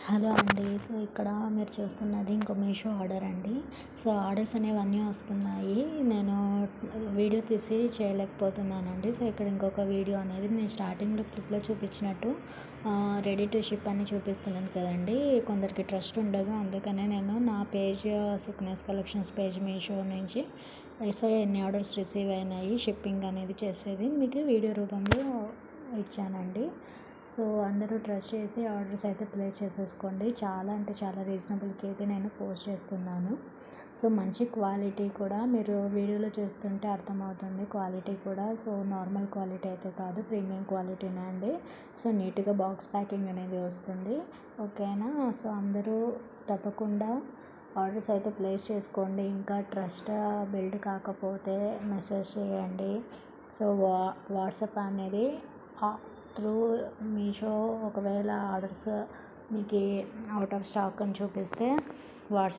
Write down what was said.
Hello అండి. So, ఇక్కడ మీరు చూస్తున్నది ఇంకో మీషో ఆర్డర్ అండి. సో, ఆర్డర్స్ అనేవన్నీ వస్తున్నాయి. నేను వీడియో తీసి చేయలేకపోతున్నానండి. సో, ఇక్కడ ఇంకొక వీడియో అనేది నేను స్టార్టింగ్‌లో క్లిప్‌లో చూపించినట్టు రెడీ టు షిప్ అని చూపిస్తున్నాను కదండీ! కొందరికి ట్రస్ట్ ఉండదు. అందుకనే నేను నా page Sukanya's collections page Meesho నుంచి సో, ఎన్ని ఆర్డర్స్ రిసీవ్ అయినాయి, షిప్పింగ్ అనేది చేసేది మీకు వీడియో రూపంలో ఇచ్చానండి. సో, అందరూ ట్రస్ట్ చేసి ఆర్డర్స్ అయితే ప్లేస్ చేసేసుకోండి. చాలా అంటే చాలా రీజనబుల్‌కి అయితే నేను పోస్ట్ చేస్తున్నాను. సో, మంచి క్వాలిటీ కూడా మీరు వీడియోలో చూస్తుంటే అర్థమవుతుంది క్వాలిటీ కూడా. సో, నార్మల్ క్వాలిటీ అయితే కాదు, ప్రీమియం క్వాలిటీనే అండి. సో, నీట్‌గా బాక్స్ ప్యాకింగ్ అనేది వస్తుంది. ఓకేనా. సో, అందరూ తప్పకుండా ఆర్డర్స్ అయితే ప్లేస్ చేసుకోండి. ఇంకా ట్రస్ట్ బిల్డ్ కాకపోతే మెసేజ్ చేయండి. సో, వాట్సాప్ అనేది త్రూ మీషో ఒకవేళ ఆర్డర్స్ మీకు అవుట్ ఆఫ్ స్టాక్ అని చూపిస్తే వాట్సాప్